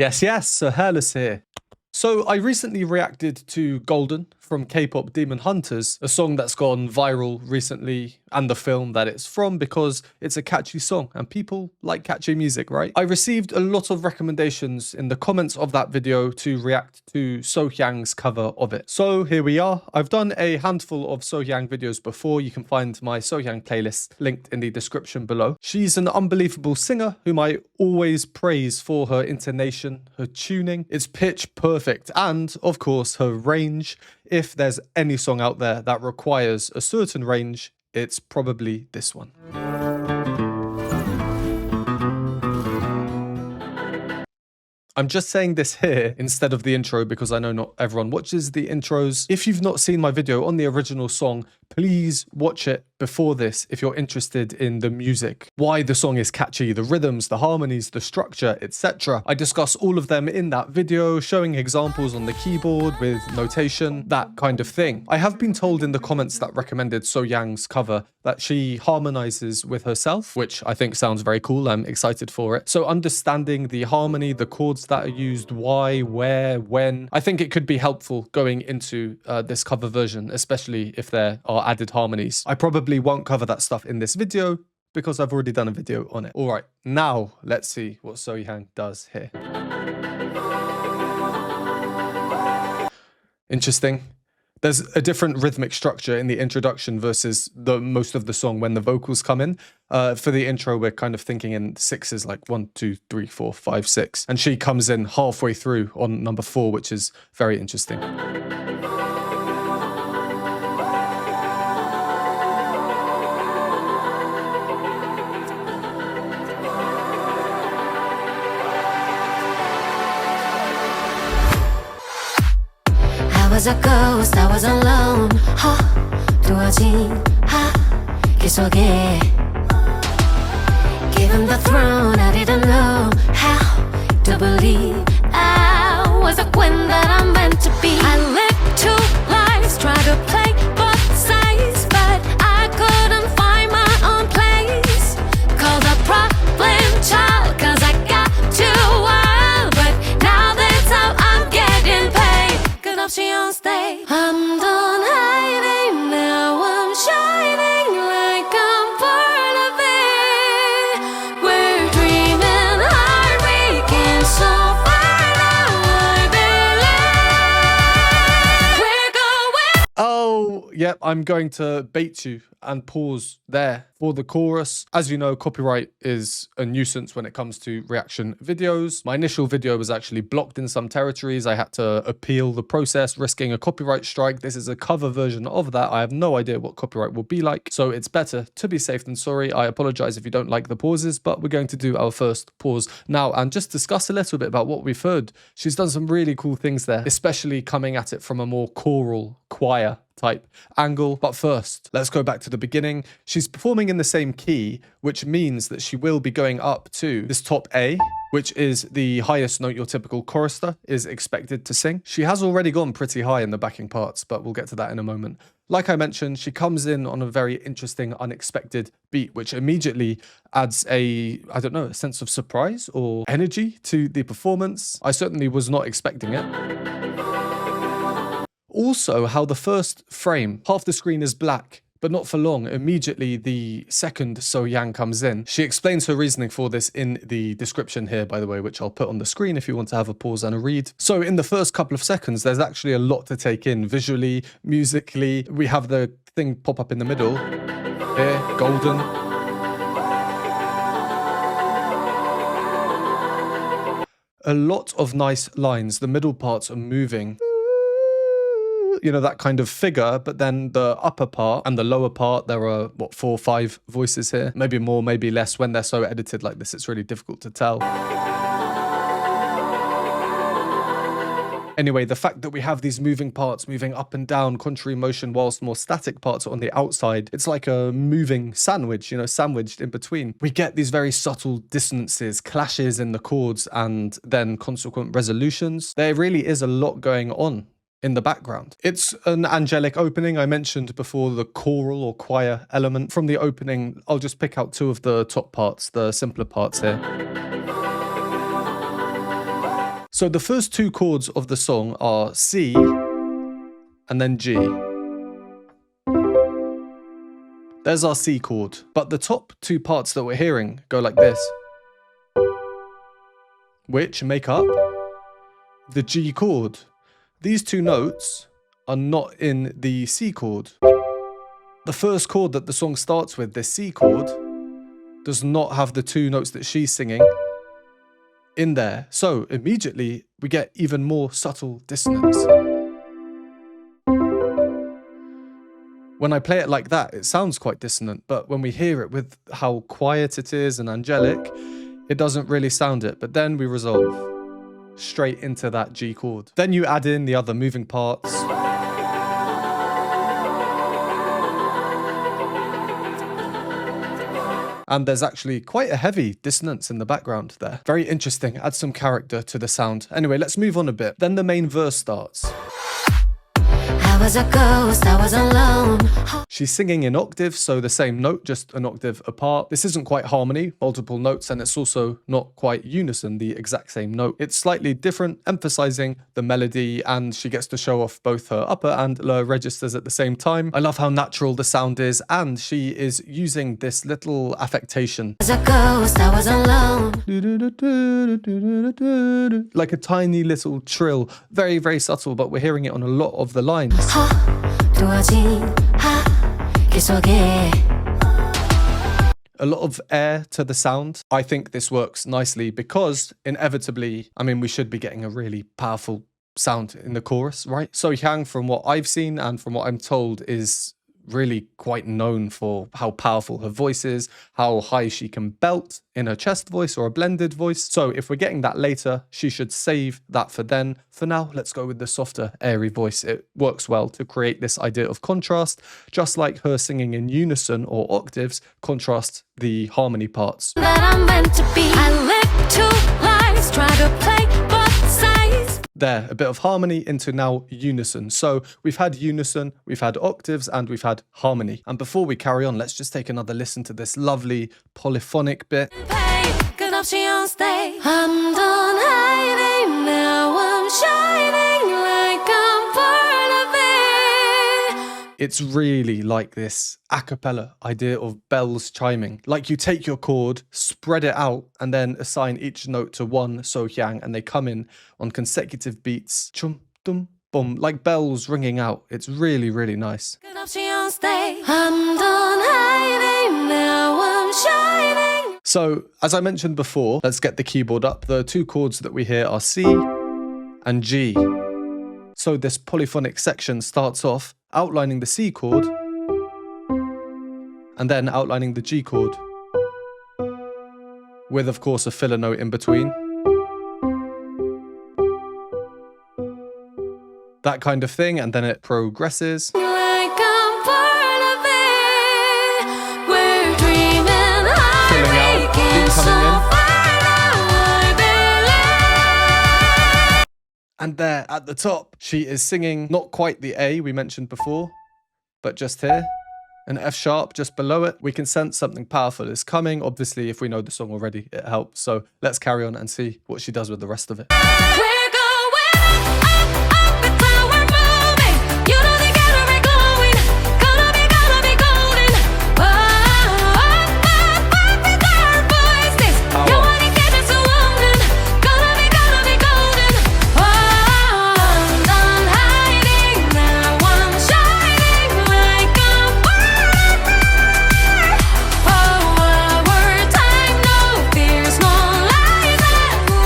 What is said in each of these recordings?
Yes, yes, so Hairless here. So I recently reacted to Golden from K-Pop Demon Hunters, a song that's gone viral recently, and the film that it's from because it's a catchy song and people like catchy music, right? I received a lot of recommendations in the comments of that video to react to Sohyang's cover of it. So here we are. I've done a handful of Sohyang videos before. You can find my Sohyang playlist linked in the description below. She's an unbelievable singer whom I always praise for her intonation, her tuning. It's pitch perfect, and of course her range. If there's any song out there that requires a certain range, it's probably this one. I'm just saying this here instead of the intro because I know not everyone watches the intros. If you've not seen my video on the original song, please watch it before this if you're interested in the music, why the song is catchy, the rhythms, the harmonies, the structure, etc. I discuss all of them in that video, showing examples on the keyboard with notation, that kind of thing. I have been told in the comments that recommended Sohyang's cover that she harmonizes with herself, which I think sounds very cool. I'm excited for it. So understanding the harmony, the chords that are used, why, where, when, I think it could be helpful going into this cover version, especially if there are added harmonies. I probably won't cover that stuff in this video because I've already done a video on it. All right, now let's see what Sohyang does here. Interesting. There's a different rhythmic structure in the introduction versus the most of the song when the vocals come in. For the intro, we're kind of thinking in sixes, like 1, 2, 3, 4, 5, 6. And she comes in halfway through on number 4, which is very interesting. I was a ghost, I was alone. 두어진 길 속에. Give him the throne, I didn't know how to believe I was a queen that I'm meant to be. I lived 2 lives, tried to play both sides, but I couldn't find my own place. Called a problem child, cause I got too wild, but now that's how I'm getting paid. 끝없이 on stage. I'm done hiding, now I'm shining like I'm part of it. We're dreaming hard, we came so far, now I believe we're going. Oh, yep, I'm going to bait you and pause there for the chorus. As you know, copyright is a nuisance when it comes to reaction videos. My initial video was actually blocked in some territories. I had to appeal the process, risking a copyright strike. This is a cover version of that. I have no idea what copyright will be like, so it's better to be safe than sorry. I apologize if you don't like the pauses, but we're going to do our first pause now and just discuss a little bit about what we've heard. She's done some really cool things there, especially coming at it from a more choral, choir type angle. But first, let's go back to the beginning. She's performing in the same key, which means that she will be going up to this top A, which is the highest note your typical chorister is expected to sing. She has already gone pretty high in the backing parts, but we'll get to that in a moment. Like I mentioned, she comes in on a very interesting, unexpected beat, which immediately adds a sense of surprise or energy to the performance. I certainly was not expecting it. Also, how the first frame, half the screen is black, but not for long. Immediately, the second Sohyang comes in. She explains her reasoning for this in the description here, by the way, which I'll put on the screen if you want to have a pause and a read. So in the first couple of seconds, there's actually a lot to take in visually, musically. We have the thing pop up in the middle. Here, Golden. A lot of nice lines. The middle parts are moving. You know, that kind of figure, but then the upper part and the lower part, there are, what, 4 or 5 voices here? Maybe more, maybe less. When they're so edited like this, it's really difficult to tell. Anyway, the fact that we have these moving parts moving up and down, contrary motion, whilst more static parts are on the outside, it's like a moving sandwich, you know, sandwiched in between. We get these very subtle dissonances, clashes in the chords, and then consequent resolutions. There really is a lot going on in the background. It's an angelic opening. I mentioned before the choral or choir element. From the opening, I'll just pick out 2 of the top parts, the simpler parts here. So the first two chords of the song are C and then G. There's our C chord. But the top two parts that we're hearing go like this, which make up the G chord. These two notes are not in the C chord. The first chord that the song starts with, this C chord, does not have the two notes that she's singing in there. So immediately we get even more subtle dissonance. When I play it like that, it sounds quite dissonant, but when we hear it with how quiet it is and angelic, it doesn't really sound it. But then we resolve straight into that G chord. Then you add in the other moving parts. And there's actually quite a heavy dissonance in the background there. Very interesting, adds some character to the sound. Anyway, let's move on a bit. Then the main verse starts. I was a ghost, I was alone. She's singing in octaves, so the same note, just an octave apart. This isn't quite harmony, multiple notes, and it's also not quite unison, the exact same note. It's slightly different, emphasizing the melody, and she gets to show off both her upper and lower registers at the same time. I love how natural the sound is, and she is using this little affectation. I was a ghost, I was alone. Like a tiny little trill, very, very subtle, but we're hearing it on a lot of the lines. A lot of air to the sound. I think this works nicely because inevitably, I mean, we should be getting a really powerful sound in the chorus, right? Sohyang, from what I've seen and from what I'm told, is really quite known for how powerful her voice is, how high she can belt in her chest voice or a blended voice. So if we're getting that later, she should save that for then. For now, let's go with the softer, airy voice. It works well to create this idea of contrast, just like her singing in unison or octaves contrast the harmony parts. That I'm meant to be. I live two lives, try to play both sides. There, a bit of harmony into now unison. So we've had unison, we've had octaves, and we've had harmony. And before we carry on, let's just take another listen to this lovely polyphonic bit. I'm done hiding, now I'm shining like I'm part of it. It's really like this a cappella idea of bells chiming. Like you take your chord, spread it out, and then assign each note to one Sohyang, and they come in on consecutive beats. Chum, dum, boom, like bells ringing out. It's really, really nice. I'm done hiding, now I'm shining. So, as I mentioned before, let's get the keyboard up. The two chords that we hear are C and G. So this polyphonic section starts off outlining the C chord and then outlining the G chord with, of course, a filler note in between. That kind of thing, and then it progresses. Like I'm part of it. We're dreaming high, Filling out, making beat so coming in. far now, I believe. And there at the top, she is singing not quite the A we mentioned before, but just here, an F sharp just below it. We can sense something powerful is coming. Obviously, if we know the song already, it helps. So let's carry on and see what she does with the rest of it. We're going up, it's how we're moving. You know they gotta be glowing, gonna be golden. Up with our voices. You wanna get us wounded, gonna be golden. I'm done hiding, now I'm shining like I'm forever. Oh, our time, no fears, no lies, and who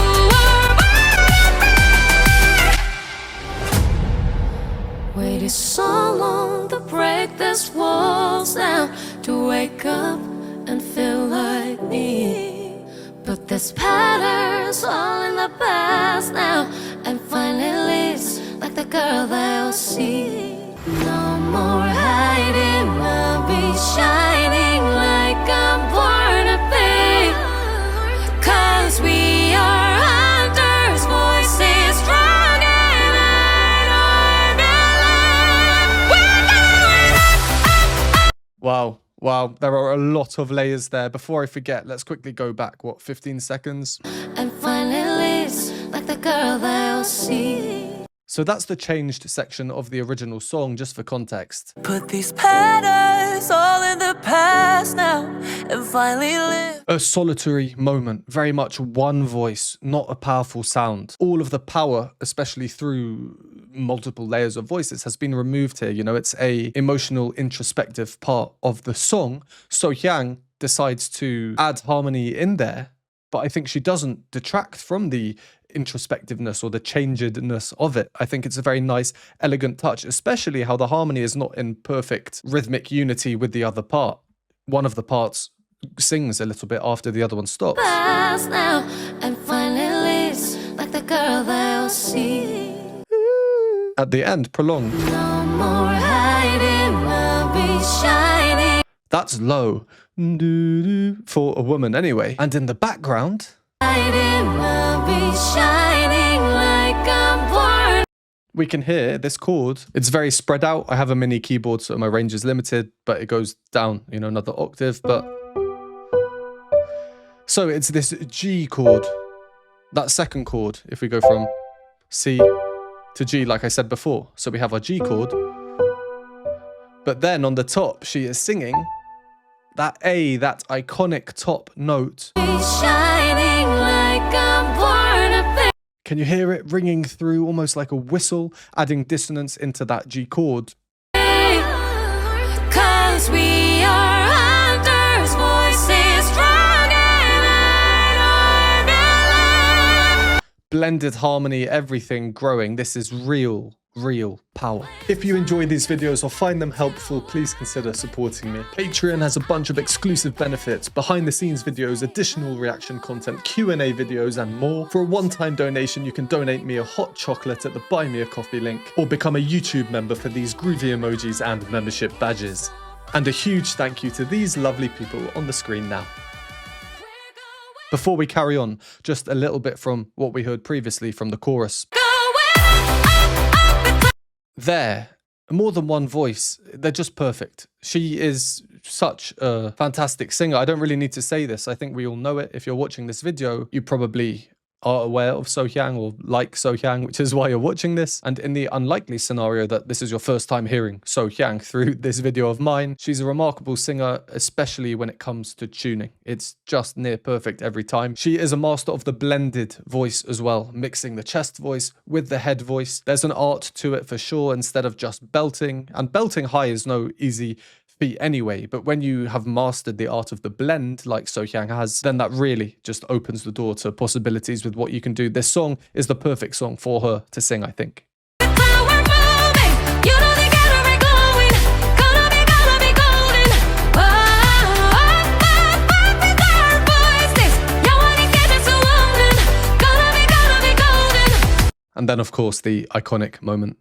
are waited so long to break these walls down, to wake up and feel like me. But this pattern's all in the past now, and finally lives like the girl they'll see. No more hiding, I'll be shining like I'm born to be. 'Cause we are hunters, voices strong and I believe. We're going up. Wow. Wow, there are a lot of layers there. Before I forget, let's quickly go back, 15 seconds? And finally lives like like the girl they'll see. So that's the changed section of the original song, just for context. Put these patterns all in the past now and finally live. A solitary moment, very much one voice, not a powerful sound. All of the power, especially through multiple layers of voices, has been removed here. You know, it's a emotional, introspective part of the song. Sohyang decides to add harmony in there, but I think she doesn't detract from the introspectiveness or the changedness of it. I think it's a very nice, elegant touch, especially how the harmony is not in perfect rhythmic unity with the other part. One of the parts sings a little bit after the other one stops. Past now and finally lives like the girl they'll see. At the end, prolonged. No more hiding, I'll be shining. That's low for a woman anyway. And in the background, I'll be shining like I'm born. we can hear this chord. It's very spread out. I have a mini keyboard, so my range is limited, but it goes down, you know, another octave. But so it's this G chord, that second chord, if we go from C to G, like I said before. So we have our G chord, but then on the top, she is singing that A, that iconic top note. Be shining like I'm born to be. Can you hear it ringing through almost like a whistle, adding dissonance into that G chord? 'Cause we are hunters, voices strong and light. Blended harmony, everything growing. This is real power. If you enjoy these videos or find them helpful, please consider supporting me. Patreon has a bunch of exclusive benefits, behind the scenes videos, additional reaction content, Q&A videos, and more. For a one-time donation, you can donate me a hot chocolate at the Buy Me a Coffee link, or become a YouTube member for these groovy emojis and membership badges. And a huge thank you to these lovely people on the screen now. Before we carry on, just a little bit from what we heard previously from the chorus. There, more than one voice, they're just perfect. She is such a fantastic singer. I don't really need to say this. I think we all know it. If you're watching this video, you probably are aware of Sohyang or like Sohyang, which is why you're watching this. And in the unlikely scenario that this is your first time hearing Sohyang through this video of mine, she's a remarkable singer, especially when it comes to tuning. It's just near perfect every time. She is a master of the blended voice as well, mixing the chest voice with the head voice. There's an art to it for sure, instead of just belting. And belting high is no easy feat anyway, but when you have mastered the art of the blend like Sohyang has, then that really just opens the door to possibilities with what you can do. This song is the perfect song for her to sing, I think. And then of course the iconic moment.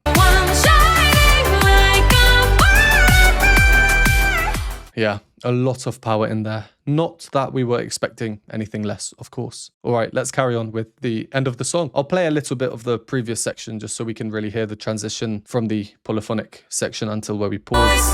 Yeah, a lot of power in there. Not that we were expecting anything less, of course. All right, let's carry on with the end of the song. I'll play a little bit of the previous section just so we can really hear the transition from the polyphonic section until where we pause.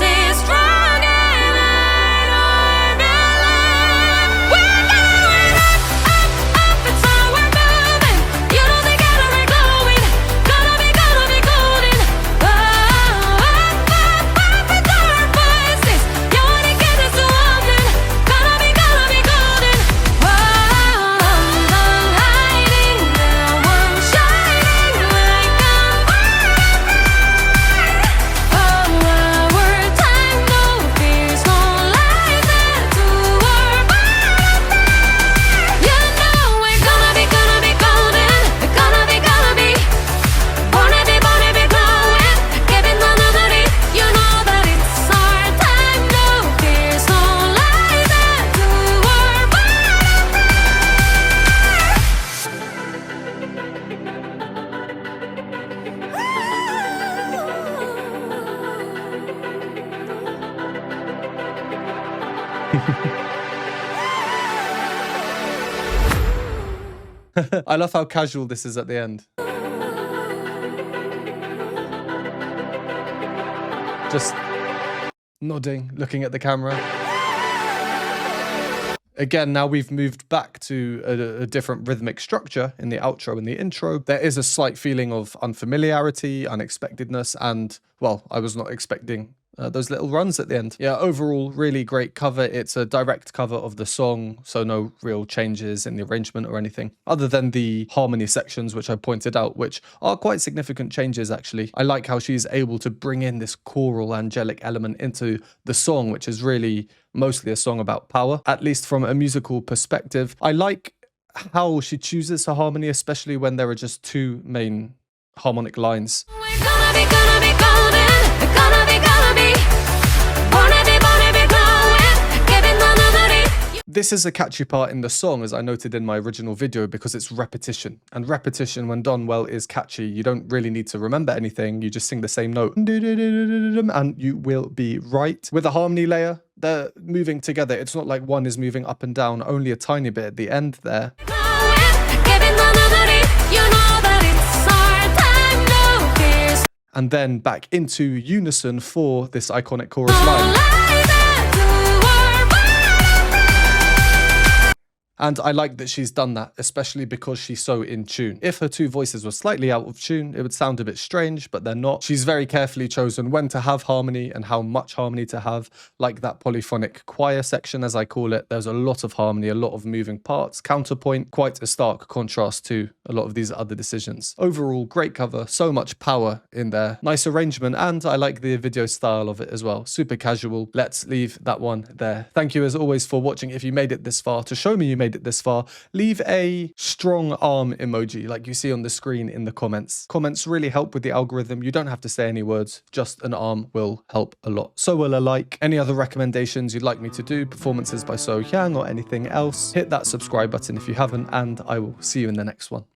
I love how casual this is at the end. Just nodding, looking at the camera. Again, now we've moved back to a different rhythmic structure in the outro and the intro. There is a slight feeling of unfamiliarity, unexpectedness, and, well, I was not expecting those little runs at the end. Yeah, overall, really great cover. It's a direct cover of the song, so no real changes in the arrangement or anything, other than the harmony sections, which I pointed out, which are quite significant changes, actually. I like how she's able to bring in this choral angelic element into the song, which is really mostly a song about power, at least from a musical perspective. I like how she chooses her harmony, especially when there are just two main harmonic lines. We're gonna be golden. We're gonna be wanna be glowing. Giving another. This is a catchy part in the song, as I noted in my original video, because it's repetition. And repetition, when done well, is catchy. You don't really need to remember anything. You just sing the same note, and you will be right. With a harmony layer, they're moving together. It's not like one is moving up and down, only a tiny bit at the end there. And then back into unison for this iconic chorus line. And I like that she's done that, especially because she's so in tune. If her two voices were slightly out of tune, it would sound a bit strange, but they're not. She's very carefully chosen when to have harmony and how much harmony to have, like that polyphonic choir section, as I call it. There's a lot of harmony, a lot of moving parts. Counterpoint, quite a stark contrast to a lot of these other decisions. Overall, great cover, so much power in there. Nice arrangement, and I like the video style of it as well. Super casual. Let's leave that one there. Thank you as always for watching. If you made it this far, to show me you made it this far, leave a strong arm emoji like you see on the screen in the comments. Comments really help with the algorithm. You don't have to say any words, just an arm will help a lot. So will a like. Any other recommendations you'd like me to do, performances by Sohyang or anything else, hit that subscribe button if you haven't, and I will see you in the next one.